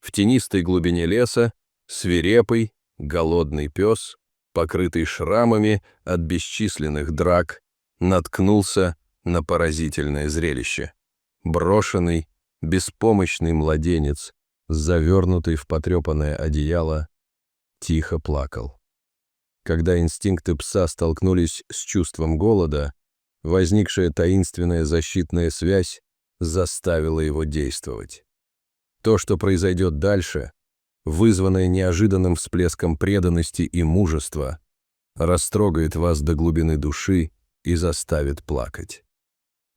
В тенистой глубине леса свирепый, голодный пес, покрытый шрамами от бесчисленных драк, наткнулся на поразительное зрелище. Брошенный, беспомощный младенец, завернутый в потрепанное одеяло, тихо плакал. Когда инстинкты пса столкнулись с чувством голода, возникшая таинственная защитная связь заставила его действовать. То, что произойдет дальше, вызванное неожиданным всплеском преданности и мужества, растрогает вас до глубины души и заставит плакать.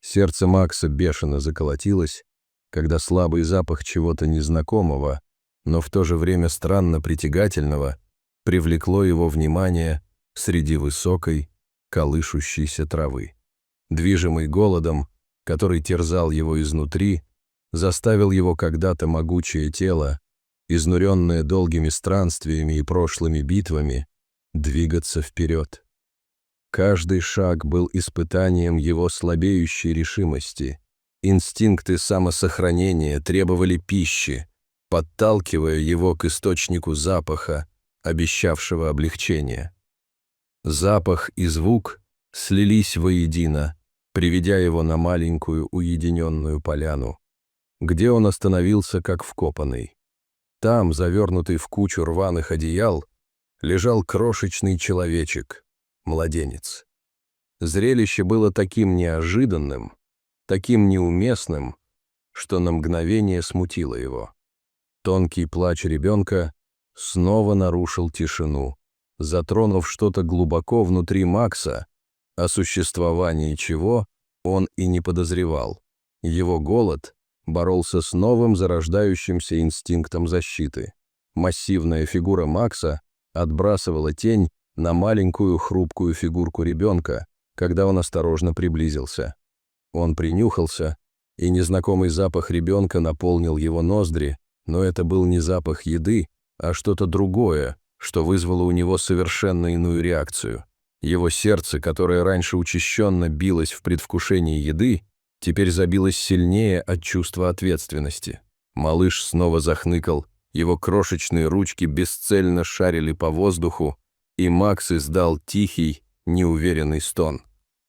Сердце Макса бешено заколотилось, когда слабый запах чего-то незнакомого, но в то же время странно притягательного, привлекло его внимание среди высокой, колышущейся травы. Движимый голодом, который терзал его изнутри, заставил его когда-то могучее тело, изнуренное долгими странствиями и прошлыми битвами, двигаться вперед. Каждый шаг был испытанием его слабеющей решимости. Инстинкты самосохранения требовали пищи, подталкивая его к источнику запаха, обещавшего облегчение. Запах и звук слились воедино, приведя его на маленькую уединенную поляну, где он остановился как вкопанный. Там, завернутый в кучу рваных одеял, лежал крошечный человечек, младенец. Зрелище было таким неожиданным, таким неуместным, что на мгновение смутило его. Тонкий плач ребенка снова нарушил тишину, затронув что-то глубоко внутри Макса, о существовании чего он и не подозревал. Его голод боролся с новым зарождающимся инстинктом защиты. Массивная фигура Макса отбрасывала тень на маленькую хрупкую фигурку ребенка, когда он осторожно приблизился. Он принюхался, и незнакомый запах ребенка наполнил его ноздри, но это был не запах еды, а что-то другое, что вызвало у него совершенно иную реакцию. Его сердце, которое раньше учащенно билось в предвкушении еды, теперь забилось сильнее от чувства ответственности. Малыш снова захныкал, его крошечные ручки бесцельно шарили по воздуху, и Макс издал тихий, неуверенный стон.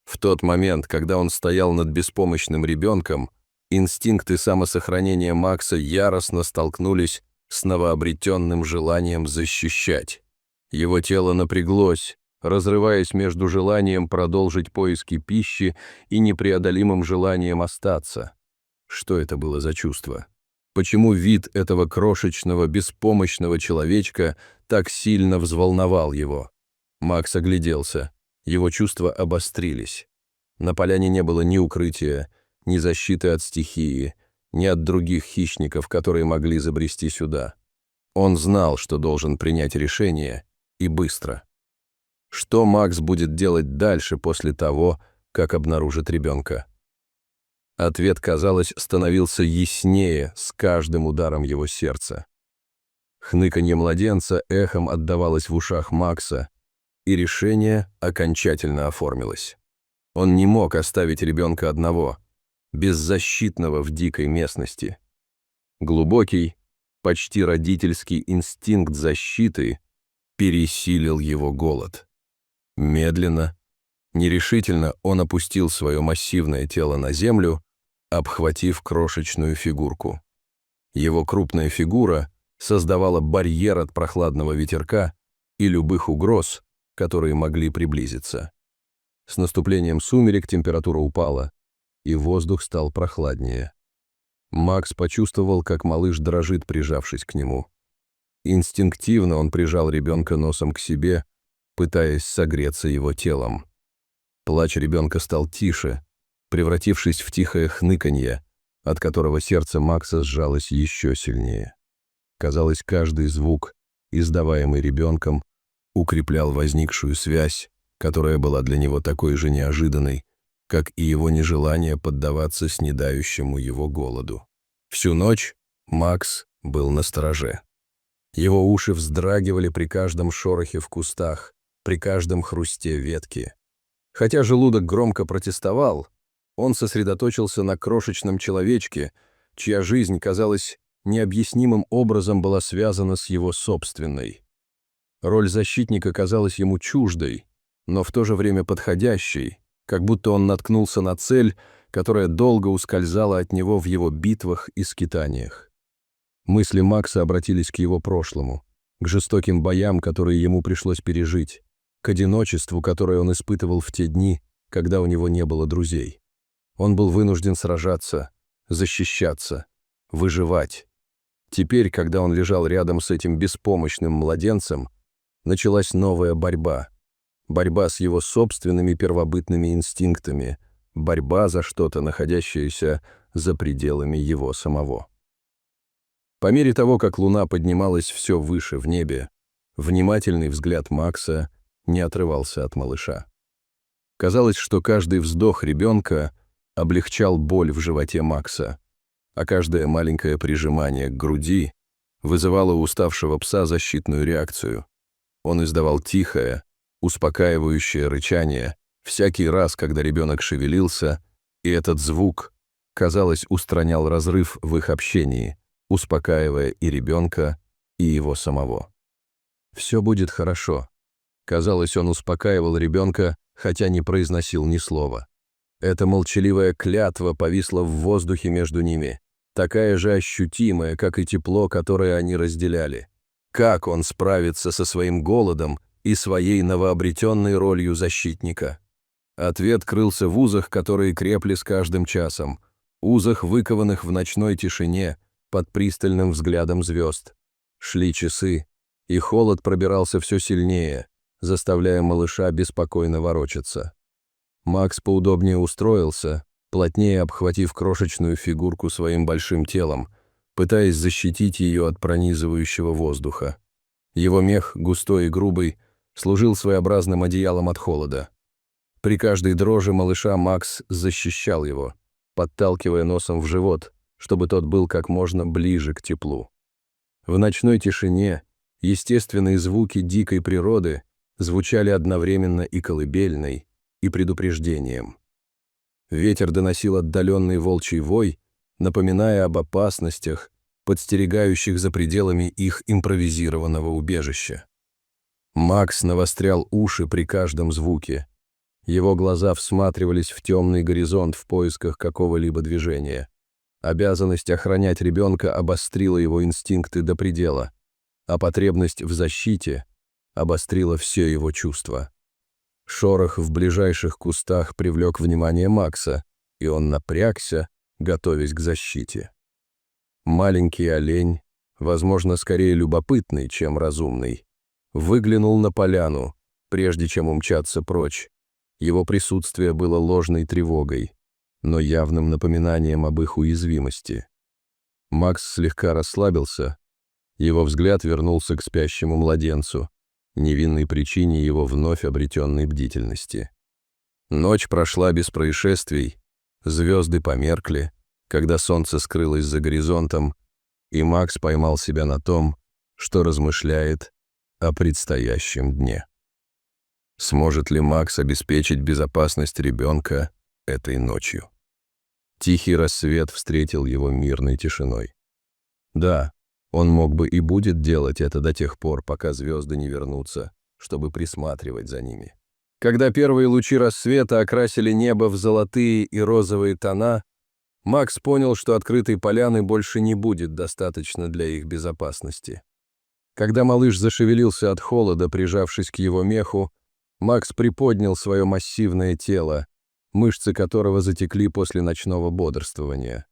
В тот момент, когда он стоял над беспомощным ребенком, инстинкты самосохранения Макса яростно столкнулись с новообретенным желанием защищать. Его тело напряглось, разрываясь между желанием продолжить поиски пищи и непреодолимым желанием остаться. Что это было за чувство? Почему вид этого крошечного, беспомощного человечка так сильно взволновал его? Макс огляделся. Его чувства обострились. На поляне не было ни укрытия, ни защиты от стихии, ни от других хищников, которые могли забрести сюда. Он знал, что должен принять решение, и быстро. Что Макс будет делать дальше после того, как обнаружит ребенка? Ответ, казалось, становился яснее с каждым ударом его сердца. Хныканье младенца эхом отдавалось в ушах Макса, и решение окончательно оформилось. Он не мог оставить ребенка одного, беззащитного в дикой местности. Глубокий, почти родительский инстинкт защиты пересилил его голод. Медленно, нерешительно он опустил свое массивное тело на землю, обхватив крошечную фигурку. Его крупная фигура создавала барьер от прохладного ветерка и любых угроз, которые могли приблизиться. С наступлением сумерек температура упала, и воздух стал прохладнее. Макс почувствовал, как малыш дрожит, прижавшись к нему. Инстинктивно он прижал ребенка носом к себе, пытаясь согреться его телом. Плач ребенка стал тише, превратившись в тихое хныканье, от которого сердце Макса сжалось еще сильнее. Казалось, каждый звук, издаваемый ребенком, укреплял возникшую связь, которая была для него такой же неожиданной, как и его нежелание поддаваться снедающему его голоду. Всю ночь Макс был настороже. Его уши вздрагивали при каждом шорохе в кустах, при каждом хрусте ветки. Хотя желудок громко протестовал, он сосредоточился на крошечном человечке, чья жизнь, казалось, необъяснимым образом была связана с его собственной. Роль защитника казалась ему чуждой, но в то же время подходящей, как будто он наткнулся на цель, которая долго ускользала от него в его битвах и скитаниях. Мысли Макса обратились к его прошлому, к жестоким боям, которые ему пришлось пережить, к одиночеству, которое он испытывал в те дни, когда у него не было друзей. Он был вынужден сражаться, защищаться, выживать. Теперь, когда он лежал рядом с этим беспомощным младенцем, началась новая борьба. Борьба с его собственными первобытными инстинктами, борьба за что-то, находящееся за пределами его самого. По мере того, как луна поднималась все выше в небе, внимательный взгляд Макса не отрывался от малыша. Казалось, что каждый вздох ребенка облегчал боль в животе Макса, а каждое маленькое прижимание к груди вызывало у уставшего пса защитную реакцию. Он издавал тихое, успокаивающее рычание всякий раз, когда ребенок шевелился, и этот звук, казалось, устранял разрыв в их общении, успокаивая и ребенка, и его самого. «Все будет хорошо». Казалось, он успокаивал ребенка, хотя не произносил ни слова. Эта молчаливая клятва повисла в воздухе между ними, такая же ощутимая, как и тепло, которое они разделяли. Как он справится со своим голодом и своей новообретенной ролью защитника? Ответ крылся в узах, которые крепли с каждым часом, узах, выкованных в ночной тишине, под пристальным взглядом звезд. Шли часы, и холод пробирался все сильнее, заставляя малыша беспокойно ворочаться. Макс поудобнее устроился, плотнее обхватив крошечную фигурку своим большим телом, пытаясь защитить ее от пронизывающего воздуха. Его мех, густой и грубый, служил своеобразным одеялом от холода. При каждой дрожи малыша Макс защищал его, подталкивая носом в живот, чтобы тот был как можно ближе к теплу. В ночной тишине естественные звуки дикой природы звучали одновременно и колыбельной, и предупреждением. Ветер доносил отдаленный волчий вой, напоминая об опасностях, подстерегающих за пределами их импровизированного убежища. Макс навострял уши при каждом звуке. Его глаза всматривались в темный горизонт в поисках какого-либо движения. Обязанность охранять ребенка обострила его инстинкты до предела, а потребность в защите обострила все его чувства. Шорох в ближайших кустах привлек внимание Макса, и он напрягся, готовясь к защите. Маленький олень, возможно, скорее любопытный, чем разумный, выглянул на поляну, прежде чем умчаться прочь. Его присутствие было ложной тревогой, но явным напоминанием об их уязвимости. Макс слегка расслабился, его взгляд вернулся к спящему младенцу, невинной причине его вновь обретенной бдительности. Ночь прошла без происшествий, звезды померкли, когда солнце скрылось за горизонтом, и Макс поймал себя на том, что размышляет о предстоящем дне. Сможет ли Макс обеспечить безопасность ребенка этой ночью? Тихий рассвет встретил его мирной тишиной. Да, он мог бы и будет делать это до тех пор, пока звезды не вернутся, чтобы присматривать за ними. Когда первые лучи рассвета окрасили небо в золотые и розовые тона, Макс понял, что открытой поляны больше не будет достаточно для их безопасности. Когда малыш зашевелился от холода, прижавшись к его меху, Макс приподнял свое массивное тело, мышцы которого затекли после ночного бодрствования.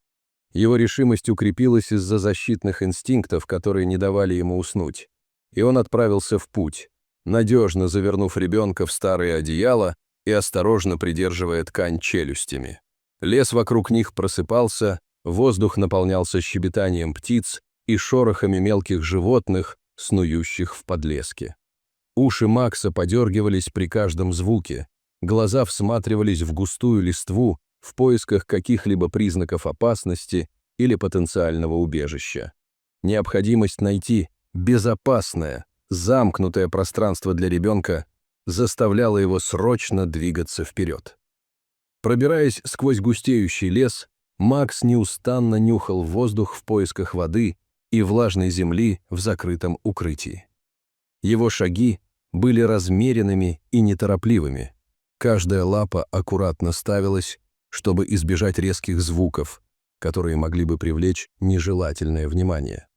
Его решимость укрепилась из-за защитных инстинктов, которые не давали ему уснуть, и он отправился в путь, надежно завернув ребенка в старое одеяло и осторожно придерживая ткань челюстями. Лес вокруг них просыпался, воздух наполнялся щебетанием птиц и шорохами мелких животных, снующих в подлеске. Уши Макса подергивались при каждом звуке, глаза всматривались в густую листву в поисках каких-либо признаков опасности или потенциального убежища. Необходимость найти безопасное, замкнутое пространство для ребенка заставляла его срочно двигаться вперед. Пробираясь сквозь густеющий лес, Макс неустанно нюхал воздух в поисках воды и влажной земли в закрытом укрытии. Его шаги были размеренными и неторопливыми. Каждая лапа аккуратно ставилась, чтобы избежать резких звуков, которые могли бы привлечь нежелательное внимание.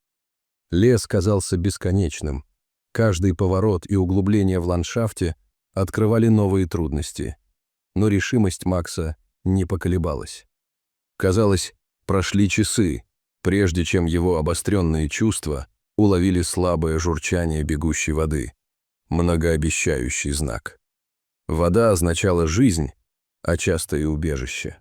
Лес казался бесконечным. Каждый поворот и углубление в ландшафте открывали новые трудности. Но решимость Макса не поколебалась. Казалось, прошли часы, прежде чем его обостренные чувства уловили слабое журчание бегущей воды, многообещающий знак. Вода означала жизнь, а часто и убежище.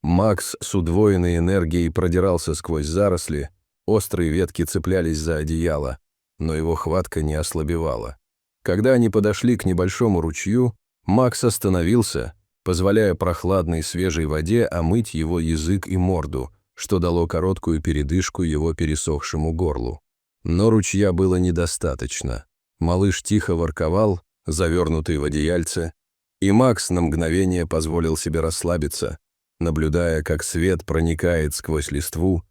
Макс с удвоенной энергией продирался сквозь заросли, острые ветки цеплялись за одеяло, но его хватка не ослабевала. Когда они подошли к небольшому ручью, Макс остановился, позволяя прохладной свежей воде омыть его язык и морду, что дало короткую передышку его пересохшему горлу. Но ручья было недостаточно. Малыш тихо ворковал, завернутый в одеяльце, и Макс на мгновение позволил себе расслабиться, наблюдая, как свет проникает сквозь листву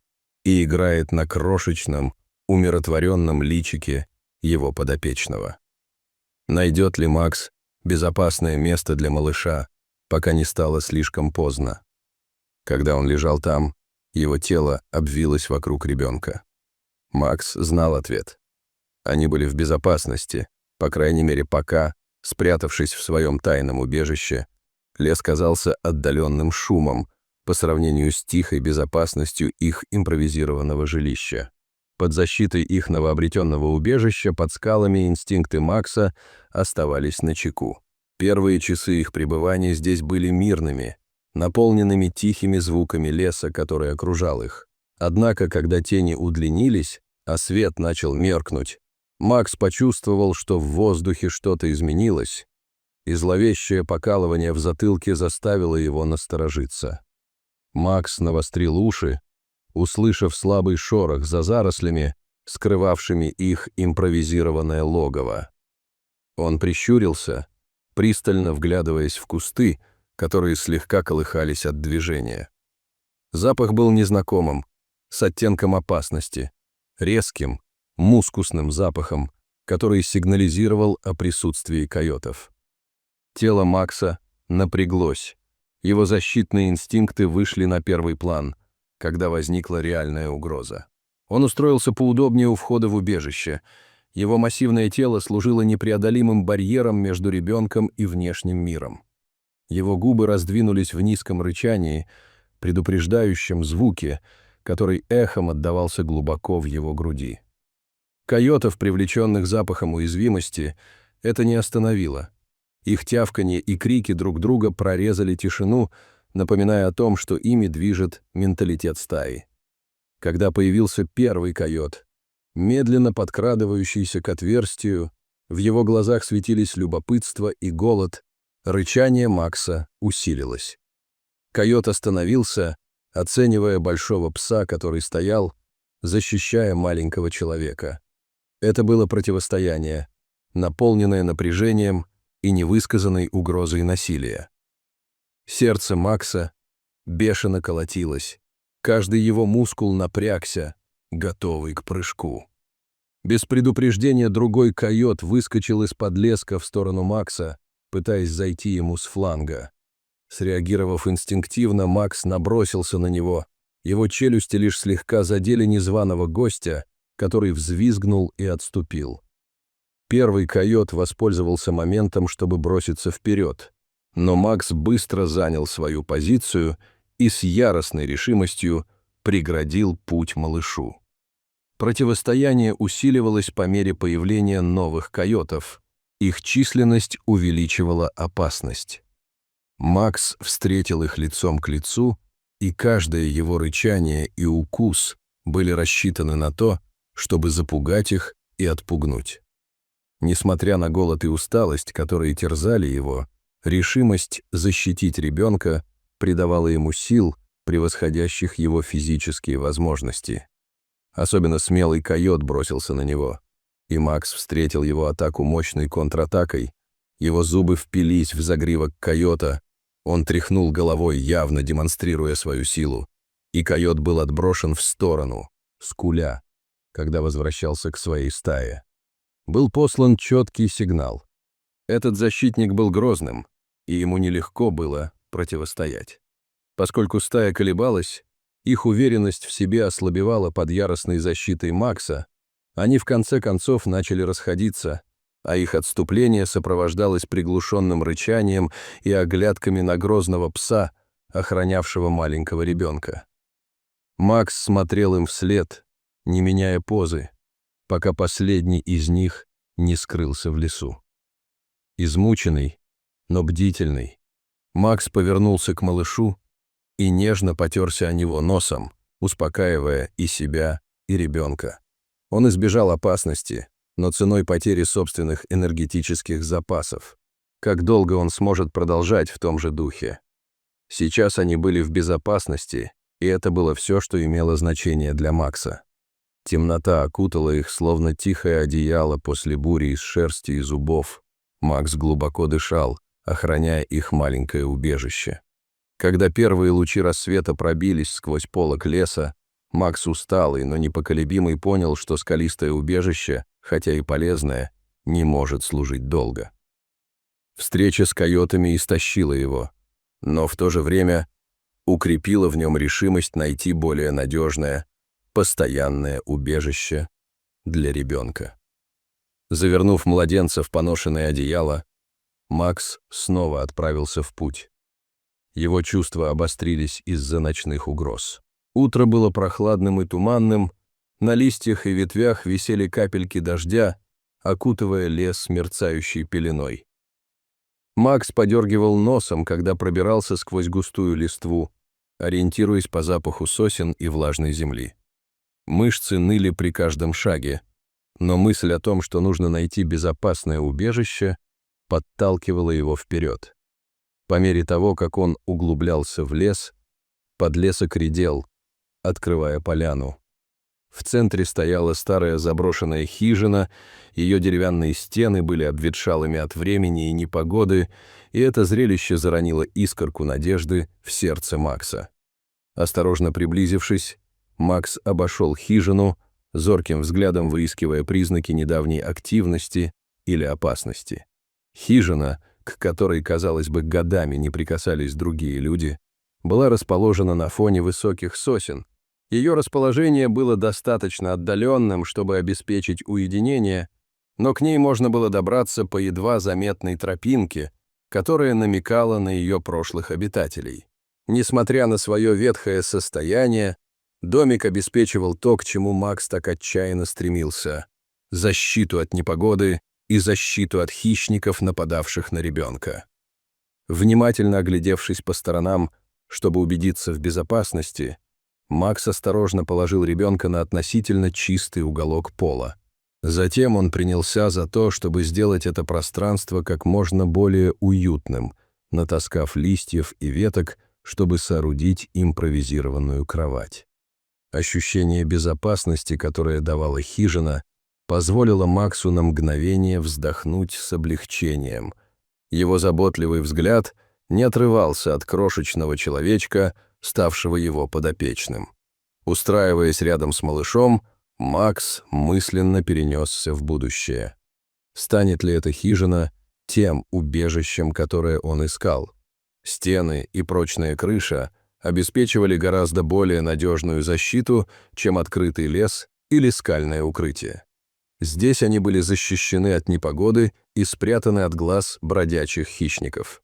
и играет на крошечном, умиротворенном личике его подопечного. Найдет ли Макс безопасное место для малыша, пока не стало слишком поздно? Когда он лежал там, его тело обвилось вокруг ребенка. Макс знал ответ. Они были в безопасности, по крайней мере пока, спрятавшись в своем тайном убежище, лес казался отдаленным шумом по сравнению с тихой безопасностью их импровизированного жилища. Под защитой их новообретенного убежища под скалами инстинкты Макса оставались начеку. Первые часы их пребывания здесь были мирными, наполненными тихими звуками леса, который окружал их. Однако, когда тени удлинились, а свет начал меркнуть, Макс почувствовал, что в воздухе что-то изменилось, и зловещее покалывание в затылке заставило его насторожиться. Макс навострил уши, услышав слабый шорох за зарослями, скрывавшими их импровизированное логово. Он прищурился, пристально вглядываясь в кусты, которые слегка колыхались от движения. Запах был незнакомым, с оттенком опасности, резким, мускусным запахом, который сигнализировал о присутствии койотов. Тело Макса напряглось. Его защитные инстинкты вышли на первый план, когда возникла реальная угроза. Он устроился поудобнее у входа в убежище. Его массивное тело служило непреодолимым барьером между ребенком и внешним миром. Его губы раздвинулись в низком рычании, предупреждающем звуке, который эхом отдавался глубоко в его груди. Койотов, привлеченных запахом уязвимости, это не остановило. Их тявканье и крики друг друга прорезали тишину, напоминая о том, что ими движет менталитет стаи. Когда появился первый койот, медленно подкрадывающийся к отверстию, в его глазах светились любопытство и голод, рычание Макса усилилось. Койот остановился, оценивая большого пса, который стоял, защищая маленького человека. Это было противостояние, наполненное напряжением и невысказанной угрозой насилия. Сердце Макса бешено колотилось, каждый его мускул напрягся, готовый к прыжку. Без предупреждения другой койот выскочил из подлеска в сторону Макса, пытаясь зайти ему с фланга. Среагировав инстинктивно, Макс набросился на него. Его челюсти лишь слегка задели незваного гостя, который взвизгнул и отступил. Первый койот воспользовался моментом, чтобы броситься вперед, но Макс быстро занял свою позицию и с яростной решимостью преградил путь малышу. Противостояние усиливалось по мере появления новых койотов. Их численность увеличивала опасность. Макс встретил их лицом к лицу, и каждое его рычание и укус были рассчитаны на то, чтобы запугать их и отпугнуть. Несмотря на голод и усталость, которые терзали его, решимость защитить ребенка придавала ему сил, превосходящих его физические возможности. Особенно смелый койот бросился на него, и Макс встретил его атаку мощной контратакой. Его зубы впились в загривок койота, он тряхнул головой, явно демонстрируя свою силу, и койот был отброшен в сторону, скуля. когда возвращался к своей стае. Был послан четкий сигнал. Этот защитник был грозным, и ему нелегко было противостоять. Поскольку стая колебалась, их уверенность в себе ослабевала под яростной защитой Макса, они в конце концов начали расходиться, а их отступление сопровождалось приглушенным рычанием и оглядками на грозного пса, охранявшего маленького ребенка. Макс смотрел им вслед, не меняя позы, пока последний из них не скрылся в лесу. Измученный, но бдительный, Макс повернулся к малышу и нежно потерся о него носом, успокаивая и себя, и ребенка. Он избежал опасности, но ценой потери собственных энергетических запасов. Как долго он сможет продолжать в том же духе? Сейчас они были в безопасности, и это было все, что имело значение для Макса. Темнота окутала их, словно тихое одеяло после бури из шерсти и зубов. Макс глубоко дышал, охраняя их маленькое убежище. Когда первые лучи рассвета пробились сквозь полог леса, Макс усталый, но непоколебимый понял, что скалистое убежище, хотя и полезное, не может служить долго. Встреча с койотами истощила его, но в то же время укрепила в нем решимость найти более надежное, постоянное убежище для ребенка. Завернув младенца в поношенное одеяло, Макс снова отправился в путь. Его чувства обострились из-за ночных угроз. Утро было прохладным и туманным, на листьях и ветвях висели капельки дождя, окутывая лес мерцающей пеленой. Макс подергивал носом, когда пробирался сквозь густую листву, ориентируясь по запаху сосен и влажной земли. Мышцы ныли при каждом шаге, но мысль о том, что нужно найти безопасное убежище, подталкивала его вперед. По мере того, как он углублялся в лес, подлесок редел, открывая поляну. В центре стояла старая заброшенная хижина, ее деревянные стены были обветшалыми от времени и непогоды, и это зрелище заронило искорку надежды в сердце Макса. Осторожно приблизившись, Макс обошел хижину, зорким взглядом выискивая признаки недавней активности или опасности. Хижина, к которой, казалось бы, годами не прикасались другие люди, была расположена на фоне высоких сосен. Ее расположение было достаточно отдаленным, чтобы обеспечить уединение, но к ней можно было добраться по едва заметной тропинке, которая намекала на ее прошлых обитателей. Несмотря на свое ветхое состояние, домик обеспечивал то, к чему Макс так отчаянно стремился – защиту от непогоды и защиту от хищников, нападавших на ребенка. Внимательно оглядевшись по сторонам, чтобы убедиться в безопасности, Макс осторожно положил ребенка на относительно чистый уголок пола. Затем он принялся за то, чтобы сделать это пространство как можно более уютным, натаскав листьев и веток, чтобы соорудить импровизированную кровать. Ощущение безопасности, которое давала хижина, позволило Максу на мгновение вздохнуть с облегчением. Его заботливый взгляд не отрывался от крошечного человечка, ставшего его подопечным. Устраиваясь рядом с малышом, Макс мысленно перенесся в будущее. Станет ли эта хижина тем убежищем, которое он искал? Стены и прочная крыша обеспечивали гораздо более надежную защиту, чем открытый лес или скальное укрытие. Здесь они были защищены от непогоды и спрятаны от глаз бродячих хищников.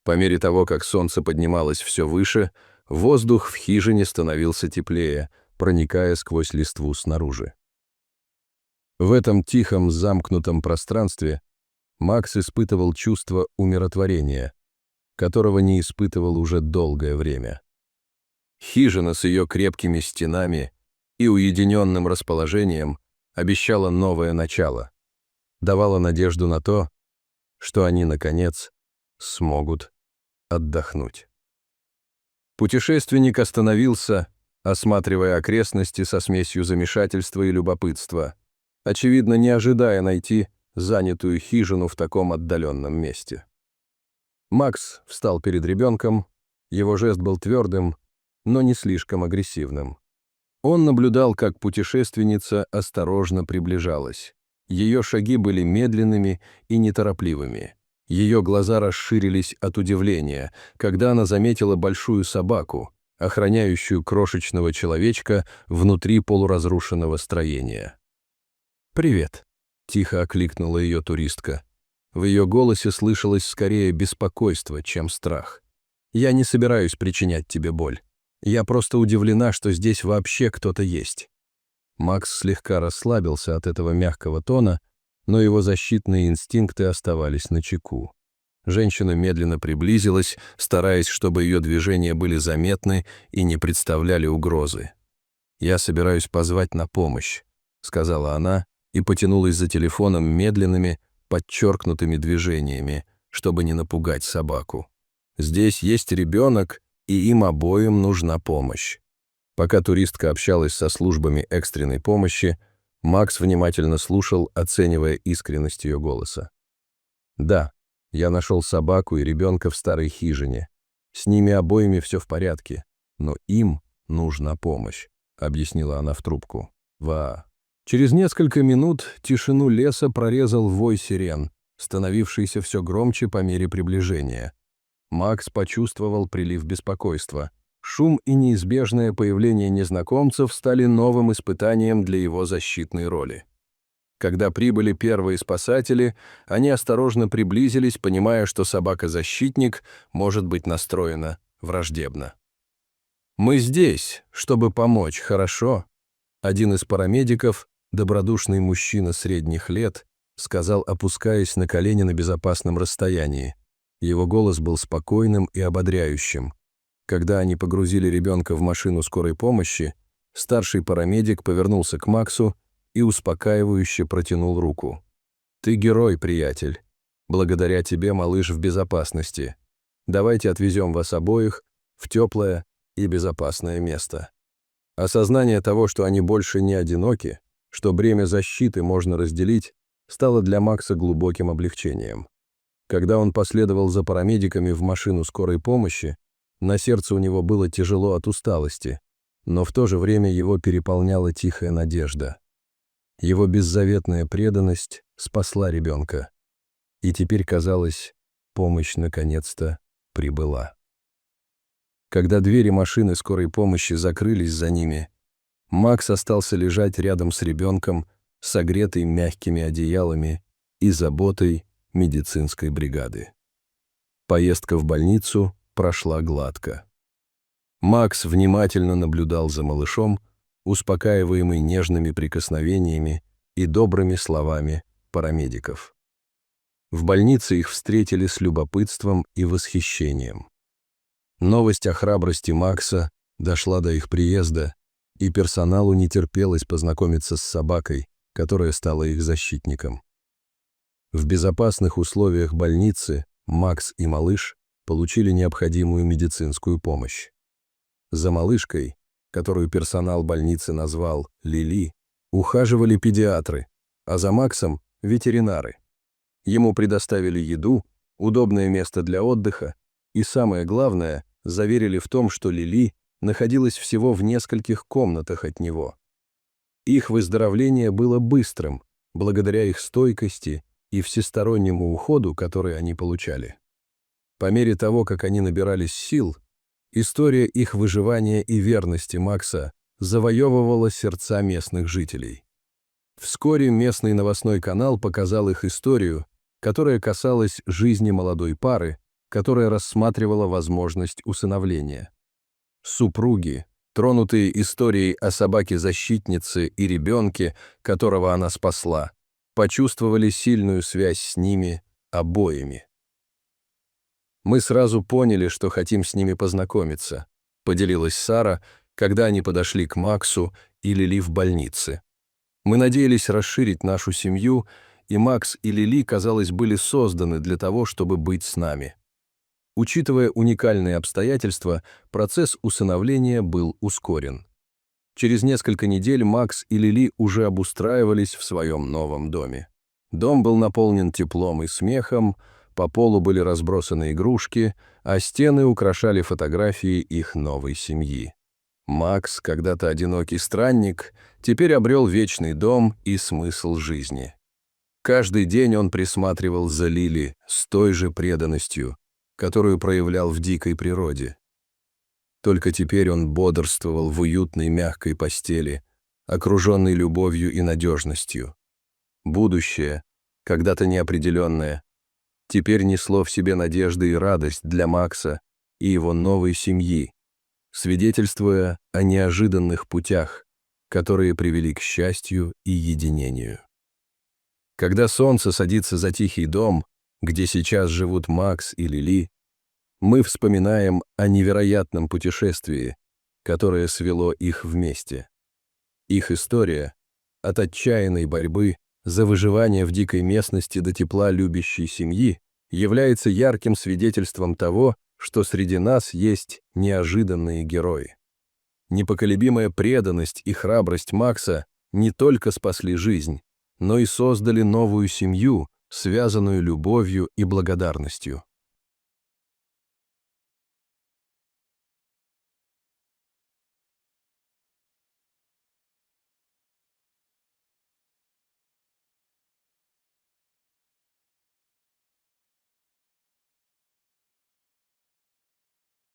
По мере того, как солнце поднималось все выше, воздух в хижине становился теплее, проникая сквозь листву снаружи. В этом тихом, замкнутом пространстве Макс испытывал чувство умиротворения, которого не испытывал уже долгое время. Хижина с ее крепкими стенами и уединенным расположением обещала новое начало, давала надежду на то, что они, наконец, смогут отдохнуть. Путешественник остановился, осматривая окрестности со смесью замешательства и любопытства, очевидно, не ожидая найти занятую хижину в таком отдаленном месте. Макс встал перед ребенком, его жест был твердым, но не слишком агрессивным. Он наблюдал, как путешественница осторожно приближалась. Ее шаги были медленными и неторопливыми. Ее глаза расширились от удивления, когда она заметила большую собаку, охраняющую крошечного человечка внутри полуразрушенного строения. «Привет», — тихо окликнула ее туристка. В ее голосе слышалось скорее беспокойство, чем страх. «Я не собираюсь причинять тебе боль. Я просто удивлена, что здесь вообще кто-то есть». Макс слегка расслабился от этого мягкого тона, но его защитные инстинкты оставались начеку. Женщина медленно приблизилась, стараясь, чтобы ее движения были заметны и не представляли угрозы. «Я собираюсь позвать на помощь», — сказала она и потянулась за телефоном медленными, подчеркнутыми движениями, чтобы не напугать собаку. «Здесь есть ребенок, и им обоим нужна помощь». Пока туристка общалась со службами экстренной помощи, Макс внимательно слушал, оценивая искренность ее голоса. «Да, я нашел собаку и ребенка в старой хижине. С ними обоими все в порядке, но им нужна помощь», — объяснила она в трубку. Через несколько минут тишину леса прорезал вой сирен, становившийся все громче по мере приближения. Макс почувствовал прилив беспокойства. Шум и неизбежное появление незнакомцев стали новым испытанием для его защитной роли. Когда прибыли первые спасатели, они осторожно приблизились, понимая, что собака-защитник может быть настроена враждебно. «Мы здесь, чтобы помочь, хорошо?» Один из парамедиков, добродушный мужчина средних лет, сказал, опускаясь на колени на безопасном расстоянии. Его голос был спокойным и ободряющим. Когда они погрузили ребенка в машину скорой помощи, старший парамедик повернулся к Максу и успокаивающе протянул руку. «Ты герой, приятель. Благодаря тебе малыш в безопасности. Давайте отвезем вас обоих в теплое и безопасное место». Осознание того, что они больше не одиноки, что бремя защиты можно разделить, стало для Макса глубоким облегчением. Когда он последовал за парамедиками в машину скорой помощи, на сердце у него было тяжело от усталости, но в то же время его переполняла тихая надежда. Его беззаветная преданность спасла ребенка. И теперь, казалось, помощь наконец-то прибыла. Когда двери машины скорой помощи закрылись за ними, Макс остался лежать рядом с ребенком, согретый мягкими одеялами и заботой медицинской бригады. Поездка в больницу прошла гладко. Макс внимательно наблюдал за малышом, успокаиваемый нежными прикосновениями и добрыми словами парамедиков. В больнице их встретили с любопытством и восхищением. Новость о храбрости Макса дошла до их приезда, и персоналу не терпелось познакомиться с собакой, которая стала их защитником. В безопасных условиях больницы Макс и малыш получили необходимую медицинскую помощь. За малышкой, которую персонал больницы назвал Лили, ухаживали педиатры, а за Максом – ветеринары. Ему предоставили еду, удобное место для отдыха и, самое главное, заверили в том, что Лили находилась всего в нескольких комнатах от него. Их выздоровление было быстрым, благодаря их стойкости и всестороннему уходу, который они получали. По мере того, как они набирались сил, история их выживания и верности Макса завоевывала сердца местных жителей. Вскоре местный новостной канал показал их историю, которая касалась жизни молодой пары, которая рассматривала возможность усыновления. Супруги, тронутые историей о собаке-защитнице и ребенке, которого она спасла, почувствовали сильную связь с ними обоими. «Мы сразу поняли, что хотим с ними познакомиться», — поделилась Сара, когда они подошли к Максу и Лили в больнице. «Мы надеялись расширить нашу семью, и Макс и Лили, казалось, были созданы для того, чтобы быть с нами». Учитывая уникальные обстоятельства, процесс усыновления был ускорен. Через несколько недель Макс и Лили уже обустраивались в своем новом доме. Дом был наполнен теплом и смехом, по полу были разбросаны игрушки, а стены украшали фотографии их новой семьи. Макс, когда-то одинокий странник, теперь обрел вечный дом и смысл жизни. Каждый день он присматривал за Лили с той же преданностью, которую проявлял в дикой природе. Только теперь он бодрствовал в уютной мягкой постели, окруженный любовью и надежностью. Будущее, когда-то неопределенное, теперь несло в себе надежды и радость для Макса и его новой семьи, свидетельствуя о неожиданных путях, которые привели к счастью и единению. Когда солнце садится за тихий дом, где сейчас живут Макс и Лили, мы вспоминаем о невероятном путешествии, которое свело их вместе. Их история от отчаянной борьбы за выживание в дикой местности до тепла любящей семьи является ярким свидетельством того, что среди нас есть неожиданные герои. Непоколебимая преданность и храбрость Макса не только спасли жизнь, но и создали новую семью, связанную любовью и благодарностью.